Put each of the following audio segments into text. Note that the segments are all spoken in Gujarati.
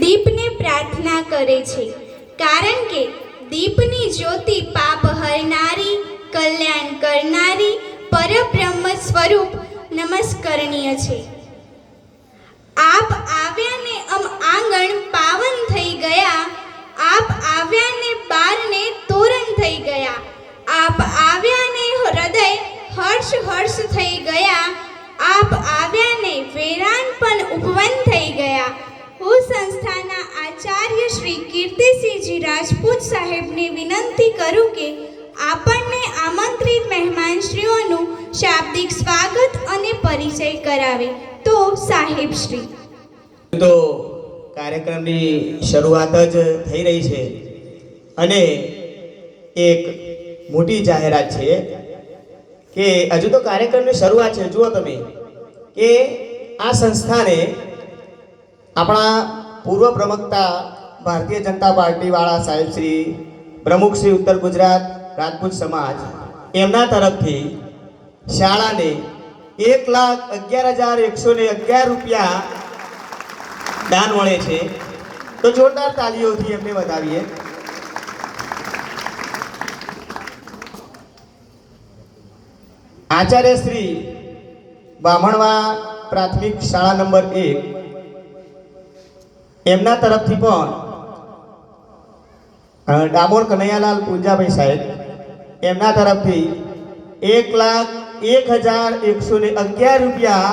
દીપને પ્રાર્થના કરે છે, કારણ કે દીપની જ્યોતિ પાપ હરનારી, કલ્યાણ કરનારી, પરબ્રહ્મ સ્વરૂપ નમસ્કરણીય છે. આપ આવ્યા ને આંગણ પાવન થઈ ગયા, આપ આવ્યા ને બારને તોરણ થઈ ગયા, આપ આવ્યા ને હૃદય હર્ષ હર્ષ થઈ ગયા, આપ આવ્યા ને વેરાન પણ ઉપવન થઈ ગયા. હું સંસ્થાના આચાર્ય શ્રી કીર્તિસિંહજી રાજપૂત સાહેબને વિનંતી કરું કે આપણને આમંત્રિત મહેમાનશ્રીઓનું શાબ્દિક સ્વાગત અને પરિચય કરાવે. તો સાહેબ શ્રી. તો કાર્યક્રમની શરૂઆત જ થઈ રહી છે અને એક મોટી જાહેરાત છે કે હજુ તો કાર્યક્રમની શરૂઆત છે. જુઓ તમે કે આ સંસ્થાને આપણા પૂર્વ પ્રવક્તા ભારતીય જનતા પાર્ટી વાળા સાહેબ શ્રી પ્રમુખ શ્રી ઉત્તર ગુજરાત રાજપૂત સમાજ એમના તરફથી શાળાને 1,11,111 રૂપિયા દાન મળે છે. તો જોરદાર તાલીઓથી એમને વધાવીએ. આચાર્ય શ્રી બામણવા પ્રાથમિક શાળા નંબર 1 એમના તરફથી પણ ડામોર કનૈયાલાલ પૂંજાભાઈ સાહેબ એમના તરફથી 1,01,111 રૂપિયા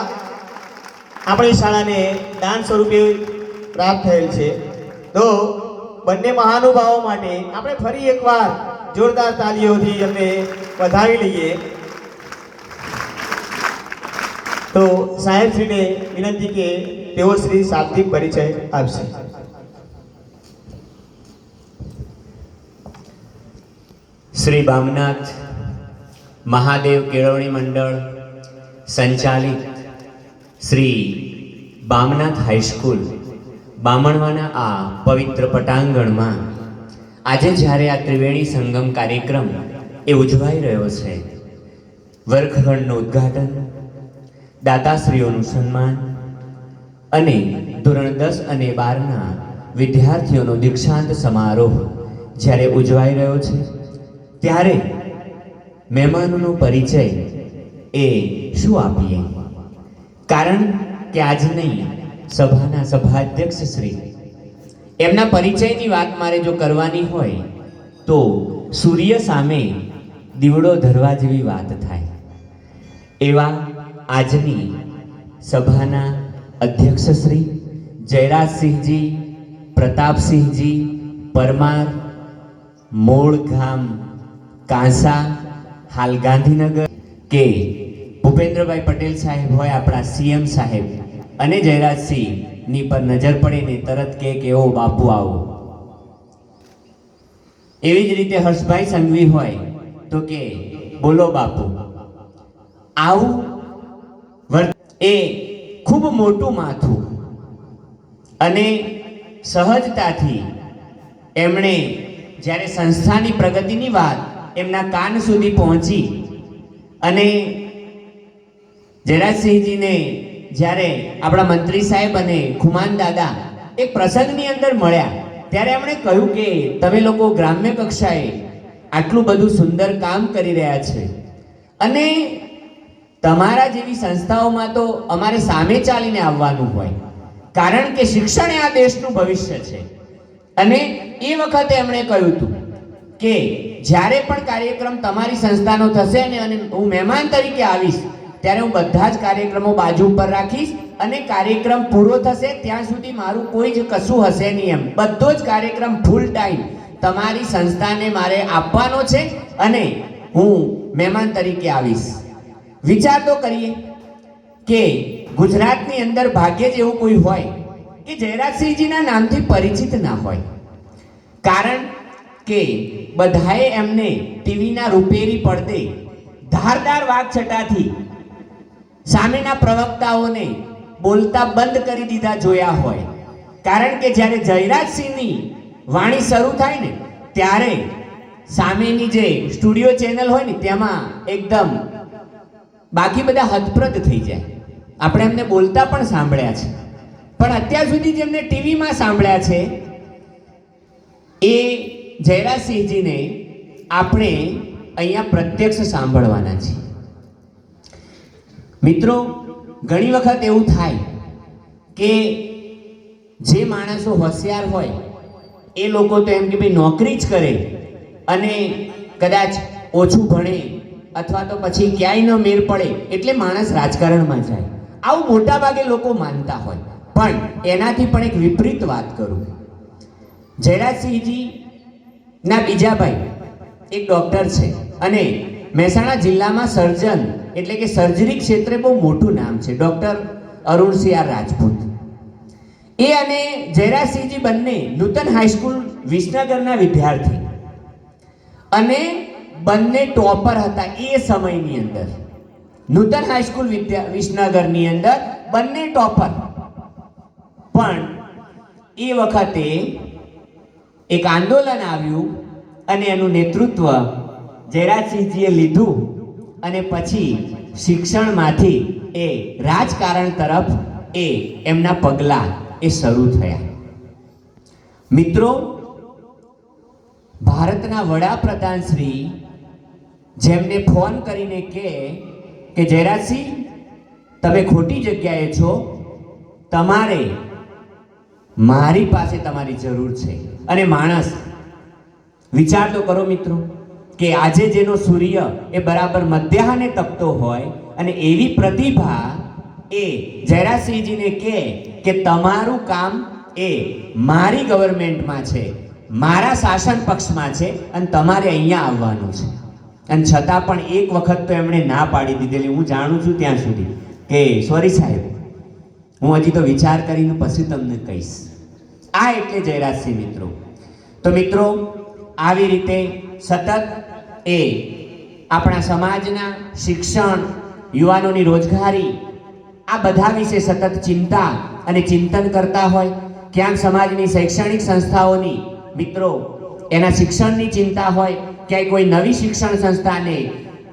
આપણી શાળાને દાન સ્વરૂપે પ્રાપ્ત થયેલ છે. તો બંને મહાનુભાવો માટે આપણે ફરી એકવાર જોરદાર તાલીઓથી એમને વધાવી લઈએ. તો સાહેબશ્રીને વિનંતી કે તેઓ શ્રી શાબ્દિક પરિચય આપશે. શ્રી બામનાથ મહાદેવ કેળવણી મંડળ સંચાલિત શ્રી બામનાથ હાઈસ્કૂલ બામણવાના આ પવિત્ર પટાંગણમાં આજે જ્યારે આ ત્રિવેણી સંગમ કાર્યક્રમ એ ઉજવાઈ રહ્યો છે, વર્ગખંડનું ઉદ્ઘાટન, દાતાશ્રીઓનું સન્માન અને ધોરણ 10 અને 12ના વિદ્યાર્થીઓનો દીક્ષાંત સમારોહ જ્યારે ઉજવાઈ રહ્યો છે, ત્યારે મહેમાનોનો પરિચય એ શું આપીએ? કારણ કે આજની સભાના સભાધ્યક્ષ શ્રી એમના પરિચયની વાત મારે જો કરવાની હોય તો સૂર્ય સામે દીવડો ધરવા જેવી વાત થાય. એવા આજની સભાના અધ્યક્ષ શ્રી જયરાજસિંહજી પ્રતાપસિંહજી પરમાર, મૂળ ગામ કાંસા, હાલ ગાંધીનગર, કે ભૂપેન્દ્રભાઈ પટેલ સાહેબ હોય આપણા સીએમ સાહેબ, અને જયરાજસિંહની પર નજર પડે ને તરત કે એવો બાપુ આવો. એવી જ રીતે હર્ષભાઈ સંઘવી હોય તો કે બોલો બાપુ. આવું એ ખૂબ મોટું માથું અને સહજતાથી એમણે જ્યારે સંસ્થાની પ્રગતિની વાત એમના કાન સુધી પહોંચી અને જયરાજસિંહજીને જ્યારે આપણા મંત્રી સાહેબ અને ખુમાન દાદા એક પ્રસંગની અંદર મળ્યા ત્યારે એમણે કહ્યું કે તમે લોકો ગ્રામ્ય કક્ષાએ આટલું બધું સુંદર કામ કરી રહ્યા છે અને તમારા જેવી સંસ્થાઓમાં તો અમારે સામે ચાલીને આવવાનું હોય, કારણ કે શિક્ષણ એ આ દેશનું ભવિષ્ય છે. અને એ વખતે એમણે કહ્યું હતું કે જ્યારે પણ કાર્યક્રમ તમારી સંસ્થાનો થશે ને અને હું મહેમાન તરીકે આવીશ ત્યારે હું બધા જ કાર્યક્રમો બાજુ ઉપર રાખીશ અને કાર્યક્રમ પૂરો થશે ત્યાં સુધી મારું કોઈ જ કશું હશે નહીં. એમ બધો જ કાર્યક્રમ ફૂલ ટાઈમ તમારી સંસ્થાને મારે આપવાનો છે અને હું મહેમાન તરીકે આવીશ. વિચાર તો કરીએ કે ગુજરાતની અંદર ભાગ્યે જ એવું કોઈ હોય કે જયરાજસિંહજીના નામથી પરિચિત ના હોય, કારણ કે બધાએ એમને ટીવીના રૂપેરી પડદે ધારદાર વાકછટાથી સામેના પ્રવક્તાઓને બોલતા બંધ કરી દીધા જોયા હોય. કારણ કે જ્યારે જયરાજસિંહની વાણી શરૂ થાય ને ત્યારે સામેની જે સ્ટુડિયો ચેનલ હોય ને તેમાં એકદમ બાકી બધા હતપ્રત થઈ જાય. આપણે એમને બોલતા પણ સાંભળ્યા છે, પણ અત્યાર સુધી જેમને ટીવીમાં સાંભળ્યા છે એ જયરાજસિંહજીને આપણે અહીંયા પ્રત્યક્ષ સાંભળવાના છે. મિત્રો, ઘણી વખત એવું થાય કે જે માણસો હોશિયાર હોય એ લોકો તો એમ કે ભાઈ નોકરી જ કરે અને કદાચ ઓછું ભણે અથવા તો પછી ક્યાંય ન મેળ પડે એટલે માણસ રાજકારણમાં જાય, આવું મોટા ભાગે લોકો માનતા હોય. પણ એનાથી પણ એક વિપરીત વાત કરું. જયરાજસિંહજી ના બીજા ભાઈ એક ડોક્ટર છે અને મહેસાણા જિલ્લામાં સર્જન એટલે કે સર્જરી ક્ષેત્રે બહુ મોટું નામ છે, ડોક્ટર અરુણસિંહ રાજપૂત. એ અને જયરાજસિંહજી બંને નૂતન હાઈસ્કૂલ વિસનગરના વિદ્યાર્થી અને બંને ટોપર હતા એ સમયની અંદર. નૂતન હાઈસ્કૂલ વિસનગરની અંદર બંને ટોપર. પણ એ વખતે એક આંદોલન આવ્યું અને એનું નેતૃત્વ જયરાજસિંહજીએ લીધું અને પછી શિક્ષણમાંથી એ રાજકારણ તરફ એ એમના પગલાં એ શરૂ થયા. મિત્રો, ભારતના વડાપ્રધાન શ્રી જેમને ફોન કરીને કહે કે જયરાજસિંહ, તમે ખોટી જગ્યાએ છો, તમારે મારી પાસે તમારી જરૂર છે. અને માણસ વિચાર તો કરો મિત્રો કે આજે જેનો સૂર્ય એ બરાબર મધ્યાહને તપતો હોય અને એવી પ્રતિભા એ જયરાજસિંહજીને કહે કે તમારું કામ એ મારી ગવર્મેન્ટમાં છે, મારા શાસન પક્ષમાં છે અને તમારે અહીંયા આવવાનું છે. અને છતાં પણ એક વખત તો એમણે ના પાડી દીધેલી. હું જાણું છું ત્યાં સુધી કે સોરી સાહેબ, હું હજી તો વિચાર કરીને પછી તમને કહીશ. આ એટલે જયરાજસિંહ મિત્રો. તો મિત્રો, આવી રીતે સતત એ આપણા સમાજના શિક્ષણ, યુવાનોની રોજગારી, આ બધા વિશે સતત ચિંતા અને ચિંતન કરતા હોય. ક્યાંક સમાજની શૈક્ષણિક સંસ્થાઓની મિત્રો એના શિક્ષણની ચિંતા હોય, ક્યાંય કોઈ નવી શિક્ષણ સંસ્થાને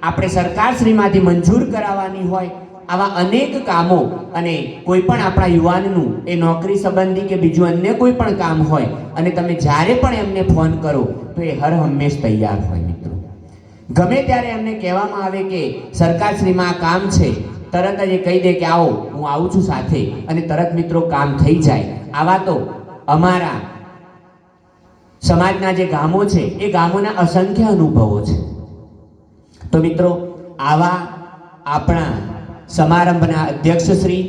આપણે સરકારશ્રીમાંથી મંજૂર કરાવવાની હોય. આવા અનેક કામો અને કોઈ પણ આપણા યુવાનનું એ નોકરી સંબંધી કે બીજું અન્ય કોઈ પણ કામ હોય અને તમે જ્યારે પણ એમને ફોન કરો તો એ હર હંમેશ તૈયાર હોય. મિત્રો, ગમે ત્યારે એમને કહેવામાં આવે કે સરકારશ્રીમાં આ કામ છે, તરત જ એ કહી દે કે આવો, હું આવું છું સાથે, અને તરત મિત્રો કામ થઈ જાય. આવા તો અમારા સમાજના જે ગામો છે એ ગામોના અસંખ્ય અનુભવો છે. તો મિત્રો, આવા આપણા સમારંભના અધ્યક્ષ શ્રી,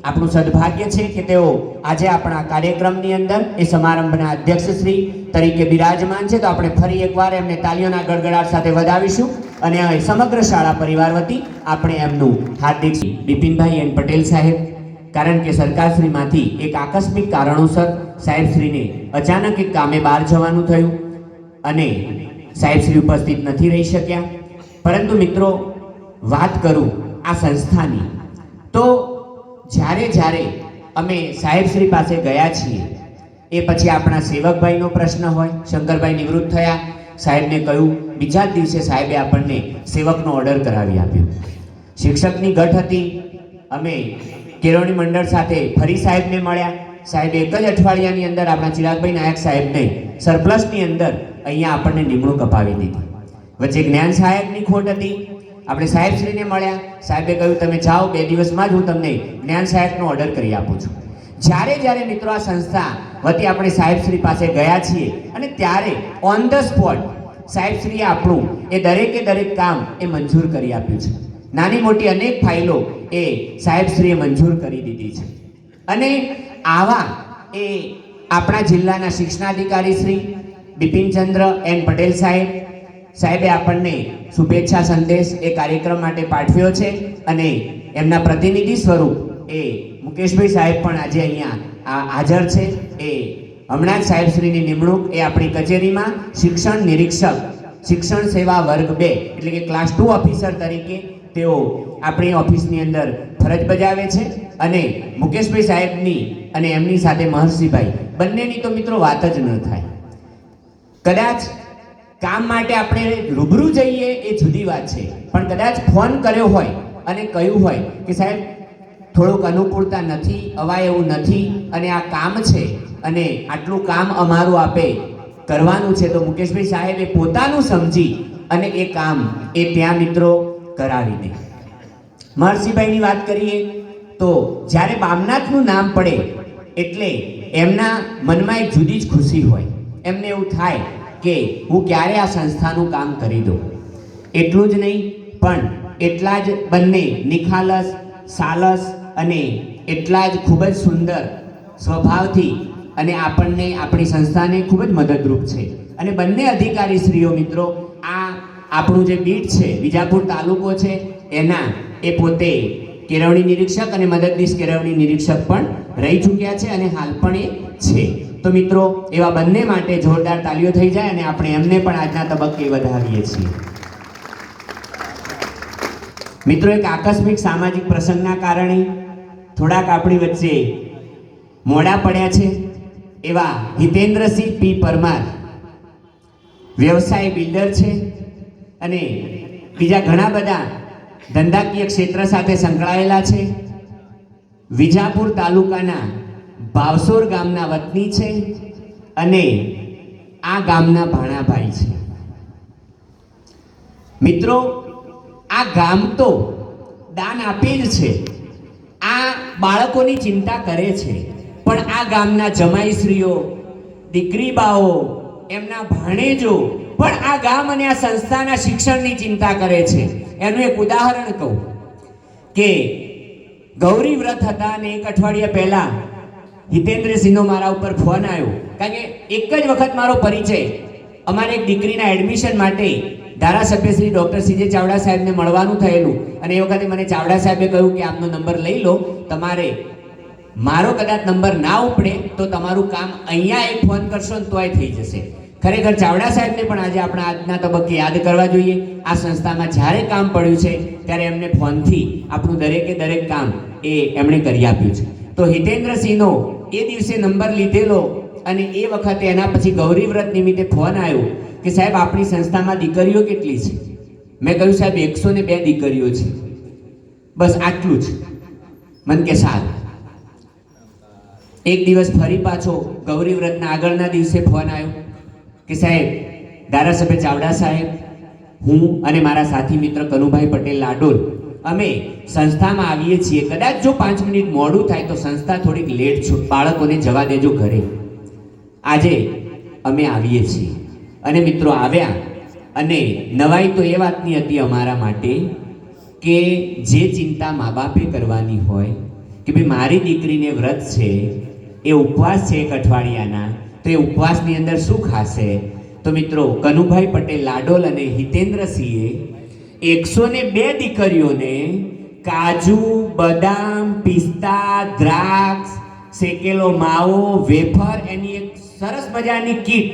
આપણું સદભાગ્ય છે કે તેઓ આજે આપણા કાર્યક્રમની અંદર એ સમારંભના અધ્યક્ષ શ્રી તરીકે બિરાજમાન છે. તો આપણે ફરી એકવાર એમને તાલીઓના ગડગડાટ સાથે વધાવીશું અને સમગ્ર શાળા પરિવાર વતી આપણે એમનું હાર્દિક બિપિનભાઈ એન પટેલ સાહેબ, કારણ કે સરકારશ્રીમાંથી એક આકસ્મિક કારણોસર સાહેબશ્રીને અચાનક એક કામે બહાર જવાનું થયું અને સાહેબશ્રી ઉપસ્થિત નથી રહી શક્યા. પરંતુ મિત્રો, વાત કરું આ સંસ્થાની, તો જ્યારે અમે સાહેબશ્રી પાસે ગયા છીએ એ પછી આપણા સેવકભાઈનો પ્રશ્ન હોય. શંકરભાઈ નિવૃત્ત થયા, સાહેબને કહ્યું, બીજા જ દિવસે સાહેબે આપણને સેવકનો ઓર્ડર કરાવી આપ્યો. શિક્ષકની ગઠ હતી, અમે કેળવણી મંડળ સાથે ફરી સાહેબને મળ્યા. સાહેબે એક જ અઠવાડિયાની અંદર આપણા ચિરાગભાઈ નાયક સાહેબને સરપ્લસની અંદર અહીંયા આપણને નિમણૂક અપાવી દીધી. વચ્ચે જ્ઞાન સહાયકની ખોટ હતી, આપણે સાહેબશ્રીને મળ્યા. સાહેબે કહ્યું, તમે જાઓ, 2 દિવસમાં જ હું તમને જ્ઞાન સહાયકનો ઓર્ડર કરી આપું છું. જ્યારે મિત્રો આ સંસ્થા વતી આપણે સાહેબશ્રી પાસે ગયા છીએ અને ત્યારે ઓન ધ સ્પોટ સાહેબશ્રીએ આપણું એ દરેકે દરેક કામ એ મંજૂર કરી આપ્યું છે. નાની મોટી અનેક ફાઇલો એ સાહેબશ્રીએ મંજૂર કરી દીધી છે. અને આવા એ આપણા જિલ્લાના શિક્ષણાધિકારી શ્રી બિપિનચંદ્ર એન પટેલ સાહેબે આપણને શુભેચ્છા સંદેશ એ કાર્યક્રમ માટે પાઠવ્યો છે અને એમના પ્રતિનિધિ સ્વરૂપ એ મુકેશભાઈ સાહેબ પણ આજે અહીંયા હાજર છે. એ હમણાં જ સાહેબશ્રીની નિમણૂક એ આપણી કચેરીમાં શિક્ષણ નિરીક્ષક, શિક્ષણ સેવા વર્ગ 2 એટલે કે ક્લાસ 2 ઓફિસર તરીકે તેઓ આપણી ઓફિસની અંદર ફરજ બજાવે છે. અને મુકેશભાઈ સાહેબની અને એમની સાથે મહર્ષિભાઈ બંનેની તો મિત્રો વાત જ ન થાય. કદાચ કામ માટે આપણે રૂબરૂ જઈએ એ જુદી વાત છે, પણ કદાચ ફોન કર્યો હોય અને કહ્યું હોય કે સાહેબ થોડુંક અનુકૂળતા નથી, અવાય એવું નથી અને આ કામ છે અને આટલું કામ અમારું આપે કરવાનું છે, તો મુકેશભાઈ સાહેબે પોતાનું સમજી અને એ કામ એ ત્યાં મિત્રો કરાવી દે. મહર્ષિભાઈની વાત કરીએ તો જ્યારે બામનાથનું નામ પડે એટલે એમના મનમાં એક જુદી જ ખુશી હોય. એમને એવું થાય કે હું ક્યારે આ સંસ્થાનું કામ કરી દઉં. એટલું જ નહીં પણ એટલા જ બંને નિખાલસ, સાલસ અને એટલા જ ખૂબ જ સુંદર સ્વભાવથી અને આપણને આપણી સંસ્થાને ખૂબ જ મદદરૂપ છે. અને બંને અધિકારી શ્રીઓ મિત્રો આ આપણું જે બીટ છે, વિજાપુર તાલુકો છે, એના એ પોતે કેળવણી નિરીક્ષક અને મદદનીશ કેળવણી નિરીક્ષક પણ રહી ચૂક્યા છે અને હાલ પણ એ છે. તો મિત્રો એવા બંને માટે જોરદાર તાલીઓ થઈ જાય અને આપણે એમને પણ આજના તબક્કે વધાવીએ છીએ. મિત્રો એક આકસ્મિક સામાજિક પ્રસંગના કારણે થોડાક આપણી વચ્ચે મોડા પડ્યા છે એવા હિતેન્દ્રસિંહ પી પરમાર વ્યવસાય બિલ્ડર છે અને બીજા ઘણા બધા ધંધાકીય ક્ષેત્ર સાથે સંકળાયેલા છે. વિજાપુર તાલુકાના ભાવસોર ગામના વતની છે અને આ ગામના ભાણાભાઈ છે. મિત્રો આ ગામ તો દાન આપે જ છે, આ બાળકોની ચિંતા કરે છે, પણ આ ગામના જમાઈશ્રીઓ, દીકરીબાઓ, એમના ભાણેજો પણ આ ગામ અને આ સંસ્થાના શિક્ષણની ચિંતા કરે છે. એનું એક ઉદાહરણ કહું કે ગૌરી વ્રત હતા અને એક અઠવાડિયા પહેલા હિતેન્દ્રસિંહનો મારા ઉપર ફોન આવ્યો, કારણ કે એક જ વખત મારો પરિચય અમારે એક દીકરીના એડમિશન માટે ધારાસભ્ય શ્રી ડૉક્ટર સીજે ચાવડા સાહેબને મળવાનું થયેલું અને એ વખતે મને ચાવડા સાહેબે કહ્યું કે આપનો નંબર લઈ લો, તમારે મારો કદાચ નંબર ના ઉપડે તો તમારું કામ અહીંયા એક ફોન કરશો ને તોય થઈ જશે. ખરેખર ચાવડા સાહેબને પણ આજે આપણા આજના તબક્કે યાદ કરવા જોઈએ. આ સંસ્થામાં જ્યારે કામ પડ્યું છે ત્યારે એમને ફોનથી આપણું દરેકે દરેક કામ એ એમણે કરી આપ્યું છે. તો હિતેન્દ્રસિંહનો એ દિવસે નંબર લીધેલો અને એ વખતે એના પછી ગૌરી વ્રત નિમિત્તે ફોન આવ્યો કે સાહેબ આપણી સંસ્થામાં દીકરીઓ કેટલી છે? મેં કહ્યું સાહેબ 102 દીકરીઓ છે. બસ આટલું જ. મને કે સારું. એક દિવસ ફરી પાછો ગૌરી વ્રતના આગળના દિવસે ફોન આવ્યો કે સાહેબ ધારાસભ્ય ચાવડા સાહેબ, હું અને મારા સાથી મિત્ર કનુભાઈ પટેલ લાડોલ અમે સંસ્થામાં આવીએ છીએ, કદાચ જો 5 મિનિટ મોડું થાય તો સંસ્થા થોડીક લેટ છો, બાળકોને જવા દેજો ઘરે. આજે અમે આવીએ છીએ. અને મિત્રો આવ્યા અને નવાઈ તો એ વાતની હતી અમારા માટે કે જે ચિંતા મા બાપે કરવાની હોય કે ભાઈ મારી દીકરીને વ્રત છે, એ ઉપવાસ છે એક અઠવાડિયાના, તો એ ઉપવાસની અંદર શું ખાશે? તો મિત્રો કનુભાઈ પટેલ લાડોલ અને હિતેન્દ્રસિંહે 102 દીકરીઓને કાજુ, બદામ, પિસ્તા, દ્રાક્ષ, શેકેલો માવો, વેફર, એની એક સરસ મજાની કીટ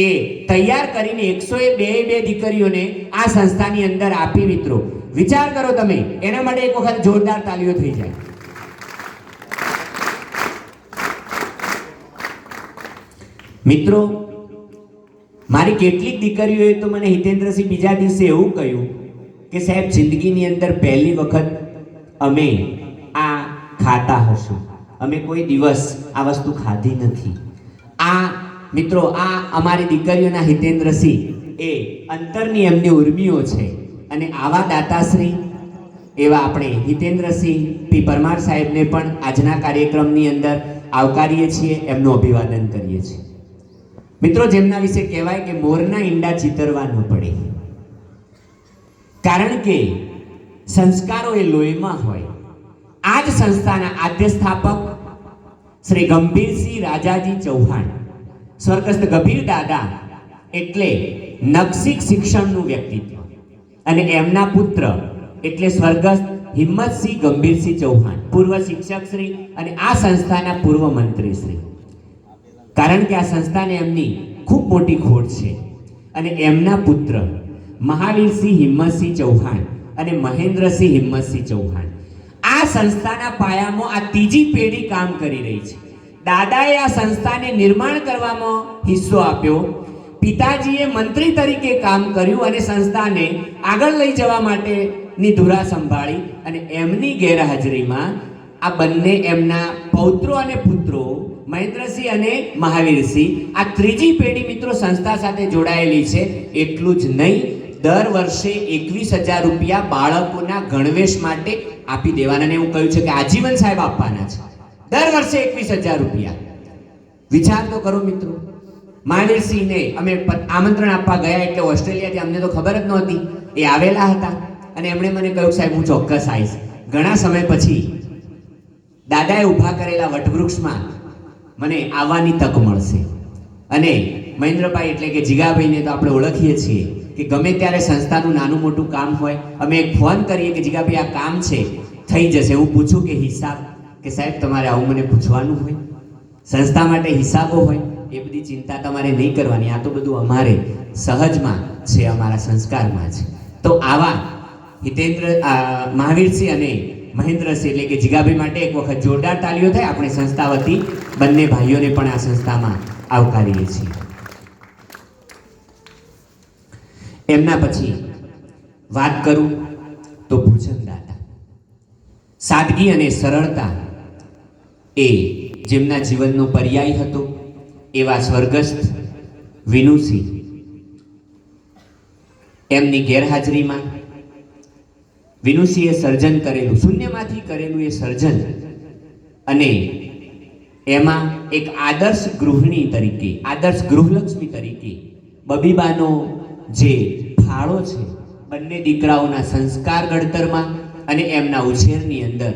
એ તૈયાર કરીને 102 દીકરીઓને આ સંસ્થાની અંદર આપી. મિત્રો વિચાર કરો તમે, એના માટે એક વખત જોરદાર તાલીઓ થઈ જાય. મિત્રો મારી કેટલીક દીકરીઓએ તો મને હિતેન્દ્રસિંહ બીજા દિવસે એવું કહ્યું કે સાહેબ જિંદગીની અંદર પહેલી વખત અમે આ ખાતા હશું, અમે કોઈ દિવસ આ વસ્તુ ખાધી નથી. આ મિત્રો આ અમારી દીકરીઓના હિતેન્દ્રસિંહ એ અંતરની એમની ઉર્મિઓ છે અને આવા દાતાશ્રી એવા આપણે હિતેન્દ્રસિંહ પી પરમાર સાહેબને પણ આજના કાર્યક્રમની અંદર આવકારીએ છીએ, એમનું અભિવાદન કરીએ છીએ. મિત્રો જેમના વિશે કહેવાય કે મોરના ઈંડા ચિતરવા ન પડે, કારણ કે સંસ્કારો એ લોહીમાં હોય. આ જ સંસ્થાના આદ્ય સ્થાપક શ્રી ગંભીરસિંહ રાજાજી ચૌહાણ, સ્વર્ગસ્થ ગંભીર દાદા એટલે નકશીક શિક્ષણનું વ્યક્તિત્વ, અને એમના પુત્ર એટલે સ્વર્ગસ્થ હિંમતસિંહ ગંભીરસિંહ ચૌહાણ, પૂર્વ શિક્ષક શ્રી અને આ સંસ્થાના પૂર્વ મંત્રી શ્રી. કારણ કે આ સંસ્થાને એમની ખૂબ મોટી ખોટ છે અને એમના પુત્ર મહાવીરસિંહ હિંમતસિંહ ચૌહાણ અને મહેન્દ્રસિંહ હિંમતસિંહ ચૌહાણ આ સંસ્થાના પાયામાં આ ત્રીજી પેઢી કામ કરી રહી છે. દાદાએ આ સંસ્થાને નિર્માણ કરવામાં હિસ્સો આપ્યો, પિતાજીએ મંત્રી તરીકે કામ કર્યું અને સંસ્થાને આગળ લઈ જવા માટેની ધુરા સંભાળી, અને એમની ગેરહાજરીમાં આ બંને એમના પૌત્રો અને પુત્રો મહેન્દ્રસિંહ અને મહાવીરસિંહ આ ત્રીજી પેઢી મિત્રો સંસ્થા સાથે જોડાયેલી છે. એટલું જ નહીં, દર વર્ષે 21,000 રૂપિયા બાળકોના ગણવેશ માટે આપી દેવાના. અને એવું કહ્યું છે કે આજીવન સાહેબ આપવાના છે. દર વર્ષે 21,000 રૂપિયા. વિચાર તો કરો મિત્રો. મહાવીરસિંહને અમે આમંત્રણ આપવા ગયા એટલે ઓસ્ટ્રેલિયાથી, અમને તો ખબર જ નહોતી, એ આવેલા હતા અને એમણે મને કહ્યું સાહેબ હું ચોક્કસ આવીશ. ઘણા સમય પછી દાદાએ ઊભા કરેલા વટવૃક્ષમાં મને આવવાની તક મળશે. અને મહેન્દ્રભાઈ એટલે કે જીગાભાઈને તો આપણે ઓળખીએ છીએ કે ગમે ત્યારે સંસ્થાનું નાનું મોટું કામ હોય, અમે એક ફોન કરીએ કે જીગાભાઈ આ કામ છે, થઈ જશે. હું પૂછું કે હિસાબ, કે સાહેબ તમારે આવું મને પૂછવાનું હોય, સંસ્થા માટે હિસાબો હોય, એ બધી ચિંતા તમારે નહીં કરવાની, આ તો બધું અમારે સહજમાં છે, અમારા સંસ્કારમાં છે. તો આવા મહાવીરસિંહ અને મહેન્દ્રસિંહ એટલે કે જીગાભાઈ માટે એક વખત જોરદાર તાલીઓ થાય. આપણે સંસ્થા વતી બંને ભાઈઓને પણ આ સંસ્થામાં આવકારીએ છીએ. એમના પછી વાત કરું તો ભોજનદાતા. સાદગી અને સરળતા એ જેમના જીવનનો પર્યાય હતો એવા સ્વર્ગસ્થ વિનુસિંહ, એમની ગેરહાજરીમાં વિનુસિંહે સર્જન કરેલું, શૂન્યમાંથી કરેલું એ સર્જન, અને એમાં એક આદર્શ ગૃહિણી તરીકે, આદર્શ ગૃહલક્ષ્મી તરીકે બબીબાનો જે ફાળો છે બંને દીકરાઓના સંસ્કાર ઘડતરમાં અને એમના ઉછેરની અંદર,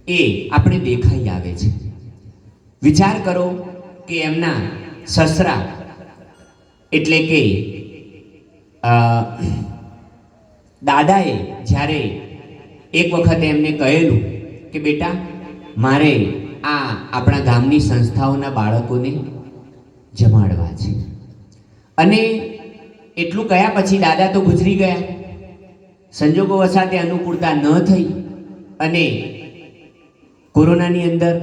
એ આપણે દેખાઈ આવે છે. વિચાર કરો કે એમના સસરા એટલે કે દાદાએ જ્યારે એક વખત એમને કહેલું કે બેટા મારે આ આપણા ગામની સંસ્થાઓના બાળકોને જમાડવા છે, અને એટલું કહ્યા પછી દાદા તો ગુજરી ગયા, સંજોગો વસાતે અનુકૂળતા ન થઈ અને કોરોનાની અંદર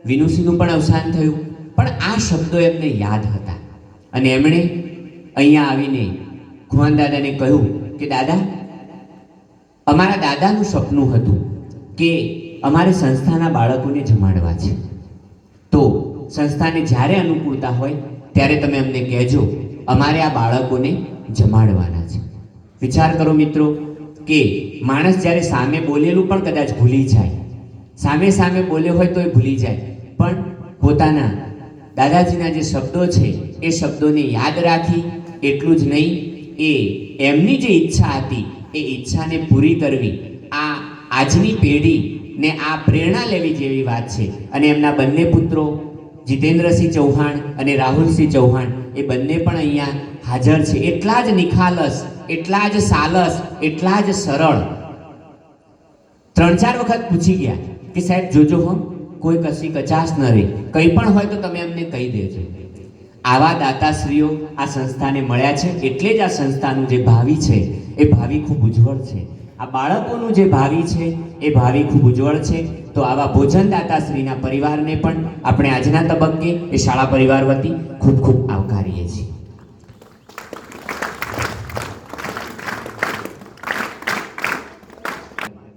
વિનુસિંહનું પણ અવસાન થયું. પણ આ શબ્દો એમને યાદ હતા અને એમણે અહીંયા આવીને ખુમાન દાદાને કહ્યું કે દાદા, અમારા દાદાનું સપનું હતું કે અમારે સંસ્થાના બાળકોને જમાડવા છે, તો સંસ્થાને જ્યારે અનુકૂળતા હોય ત્યારે તમે અમને કહેજો, અમારે આ બાળકોને જમાડવાના છે. વિચાર કરો મિત્રો કે માણસ જ્યારે સામે બોલેલું પણ કદાચ ભૂલી જાય, સામે બોલ્યો હોય તો એ ભૂલી જાય, પણ પોતાના દાદાજીના જે શબ્દો છે એ શબ્દોને યાદ રાખી, એટલું જ નહીં, એ એમની જે ઈચ્છા હતી એ ઈચ્છાને પૂરી કરવી, આ આજની પેઢીને આ પ્રેરણા લેવી જેવી વાત છે. અને એમના બંને પુત્રો જીતેન્દ્રસિંહ ચૌહાણ અને રાહુલસિંહ ચૌહાણ એ બંને પણ અહીંયા હાજર છે. એટલા જ નિખાલસ, એટલા જ સાલસ, એટલા જ સરળ. 3-4 વખત પૂછી ગયા કે સાહેબ જોજો હો, કોઈ કશી કચાશ ન રહે, કંઈ પણ હોય તો તમે અમને કહી દેજો. આવા દાતાશ્રીઓ આ સંસ્થાને મળ્યા છે, એટલે જ આ સંસ્થાનું જે ભાવિ છે એ ભાવિ ખૂબ ઉજ્જવળ છે. આ બાળકોનું જે ભાવિ છે એ ભાવિ ખૂબ ઉજ્જવળ છે. તો આવા ભોજન દાતાશ્રીના પરિવારને પણ આપણે આજના તબક્કે એ શાળા પરિવાર વતી ખૂબ ખૂબ આવકારીએ છીએ.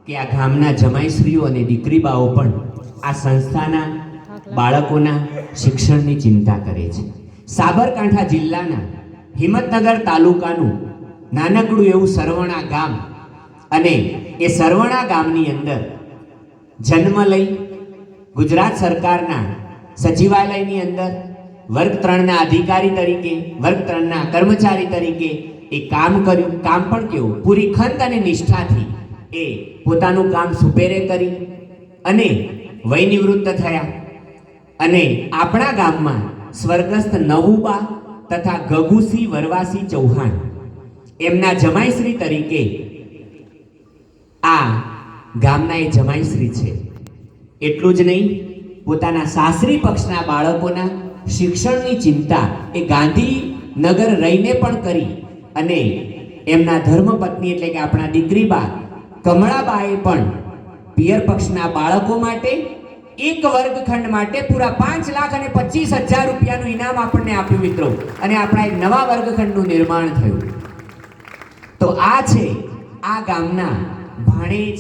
કે આ ગામના જમાઈશ્રીઓ અને દીકરીબાઓ પણ આ સંસ્થાના બાળકોના શિક્ષણની ચિંતા કરે છે. સાબરકાંઠા જિલ્લાના હિંમતનગર તાલુકાનું નાનકડું એવું સરવણા ગામ, અને એ સરવણા ગામની અંદર જન્મ લઈ ગુજરાત સરકારના સચિવાલયની અંદર વર્ગ 3ના અધિકારી તરીકે, વર્ગ 3ના કર્મચારી તરીકે એ કામ કર્યું. કામ પણ કેવું, પૂરી ખંત અને નિષ્ઠાથી એ પોતાનું કામ સુપેરે કરી અને વય નિવૃત્ત થયા. અને આપણા ગામમાં સ્વર્ગસ્થ નવુબા તથા ગગુસિંહ વરવાસી ચૌહાણ એમના જમાઈશ્રી તરીકે આ ગામના એ જમાઈશ્રી છે. એટલું જ નહીં, પોતાના સાસરી પક્ષના બાળકોના શિક્ષણની ચિંતા એ ગાંધીનગર રહીને પણ કરી, અને એમના ધર્મપત્ની એટલે કે આપણા દીકરીબા કમળાબાએ પણ પિયર પક્ષના બાળકો માટે એક વર્ગખંડ માટે પૂરા 5,25,000 રૂપિયાનું ઇનામ આપણને આપ્યું મિત્રો, અને આપણા એક નવા વર્ગખંડનું નિર્માણ થયું. તો આ છે આ ગામના ભાણેજ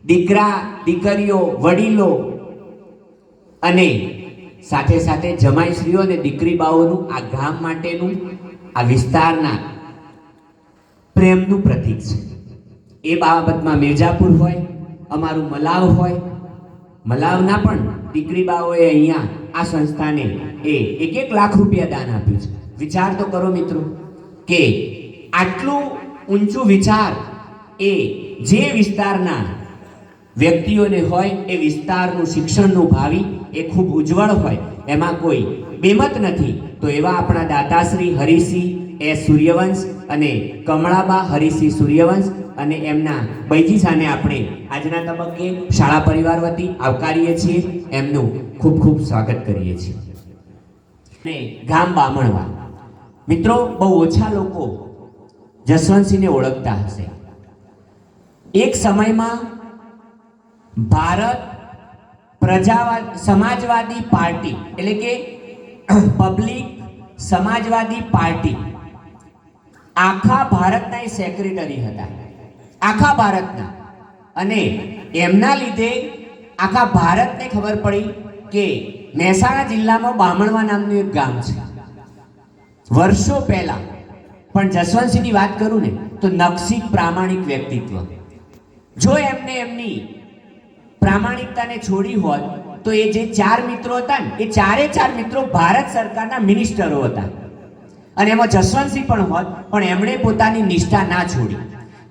દીકરા દીકરીઓ વડીલો અને સાથે સાથે જમાઈશ્રીઓ અને દીકરી બાઓનું આ ગામ માટેનું આ વિસ્તારના પ્રેમનું પ્રતીક છે. એ બાબતમાં મિર્જાપુર હોય, અમારું મલાવ હોય, મલાવના પણ દીકરી બાઓએ અહીંયા આ સંસ્થાને એ 1 લાખ રૂપિયા દાન આપ્યું છે. વિચાર તો કરો મિત્રો કે આટલું ઊંચું વિચાર એ જે વિસ્તારના વ્યક્તિઓને હોય એ વિસ્તારનું શિક્ષણનું ભાવિ એ ખૂબ ઉજ્જવળ હોય, એમાં કોઈ બેમત નથી. તો એવા આપણા દાતાશ્રી હરિસિંહ એ સૂર્યવંશ અને કમળાબા હરિસિંહ સૂર્યવંશ અને એમના બૈજીસાને આપણે આજના તબક્કે શાળા પરિવાર વતી આવકારીએ છીએ, એમનું ખૂબ ખૂબ સ્વાગત કરીએ છીએ. અને ગામ બામણવા મિત્રો, બહુ ઓછા લોકો જસવંતસિંહને ઓળખતા હશે. એક સમયમાં ભારત સમાજવાદી પાર્ટી એટલે કે પબ્લિક સમાજવાદી પાર્ટી આખા ભારતના એ સેક્રેટરી હતા, આખા ભારતના. અને એમના લીધે આખા ભારતને ખબર પડી કે મહેસાણા જિલ્લામાં બામણવા નામનું એક ગામ છે. વર્ષો પહેલા પણ જસવંતસિંહની વાત કરું ને તો નકશી પ્રામાણિક વ્યક્તિત્વ. જો એમને એમની પ્રામાણિકતાને છોડી હોત તો એ જે 4 મિત્રો હતા ને એ 4 મિત્રો ભારત સરકારના મિનિસ્ટરો હતા. અને એમાં જસવંતસિંહ પણ હોત, પણ એમણે પોતાની નિષ્ઠા ના છોડી,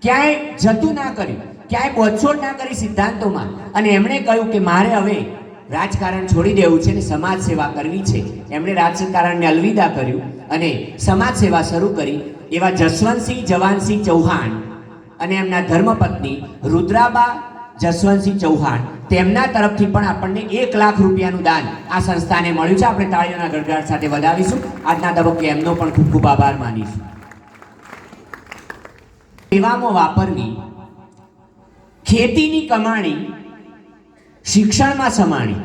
ક્યાંય જતું ના કર્યું, ક્યાંય બોછોડ ના કરી સિદ્ધાંતોમાં. અને એમણે કહ્યું કે મારે હવે રાજકારણ છોડી દેવું છે ને સમાજ સેવા કરવી છે. એમણે રાજકારણને અલવિદા કર્યું અને સમાજ સેવા શરૂ કરી. એવા જસવંતસિંહ જવાનસિંહ ચૌહાણ અને એમના ધર્મપત્ની રુદ્રાબા જસવંતસિંહ ચૌહાણ, તેમના તરફથી પણ આપણને 1 લાખ રૂપિયાનું દાન આ સંસ્થાને મળ્યું છે. આપણે તાળીઓના ગડગડાટ સાથે વધાવીશું. આજના તબક્કે એમનો પણ ખૂબ ખૂબ આભાર માનીશું. સેવામાં વાપરવી, ખેતીની કમાણી શિક્ષણમાં સમાણી,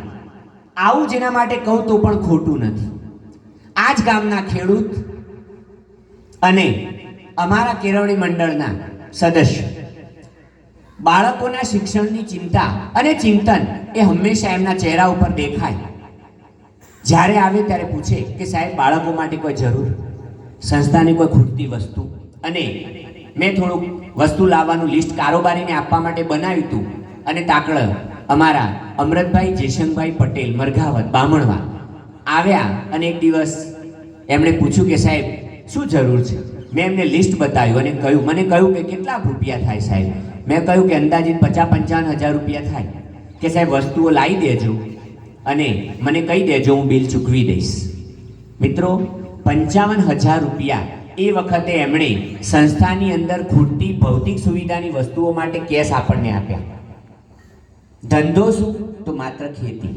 આવું જેના માટે કહું તો પણ ખોટું નથી. આ જ ગામના ખેડૂત અને અમારા કેળવણી મંડળના સદસ્ય બાળકોના શિક્ષણની ચિંતા અને ચિંતન એ હંમેશા એમના ચહેરા ઉપર દેખાય. જ્યારે આવે ત્યારે પૂછે કે સાહેબ બાળકો માટે કોઈ જરૂર, સંસ્થાની કોઈ ખૂટતી વસ્તુ. અને મેં થોડુંક વસ્તુ લાવવાનું લિસ્ટ કારોબારીને આપવા માટે બનાવ્યું હતું. અને તાકડ અમારા અમરતભાઈ જેશંગભાઈ પટેલ મરઘાવત બામણવા આવ્યા અને એક દિવસ એમણે પૂછ્યું કે સાહેબ શું જરૂર છે. મેં એમને લિસ્ટ બતાવ્યું અને મને કહ્યું કે કેટલા રૂપિયા થાય સાહેબ. મેં કહ્યું કે અંદાજિત 50-55 હજાર રૂપિયા થાય. કે સાહેબ વસ્તુઓ લાવી દેજો અને મને કહી દેજો, હું બિલ ચૂકવી દઈશ. મિત્રો, 55,000 રૂપિયા એ વખતે એમણે સંસ્થાની અંદર ખૂટતી ભૌતિક સુવિધાની વસ્તુઓ માટે કેશ આપણને આપ્યા. ધંધો શું તો માત્ર ખેતી.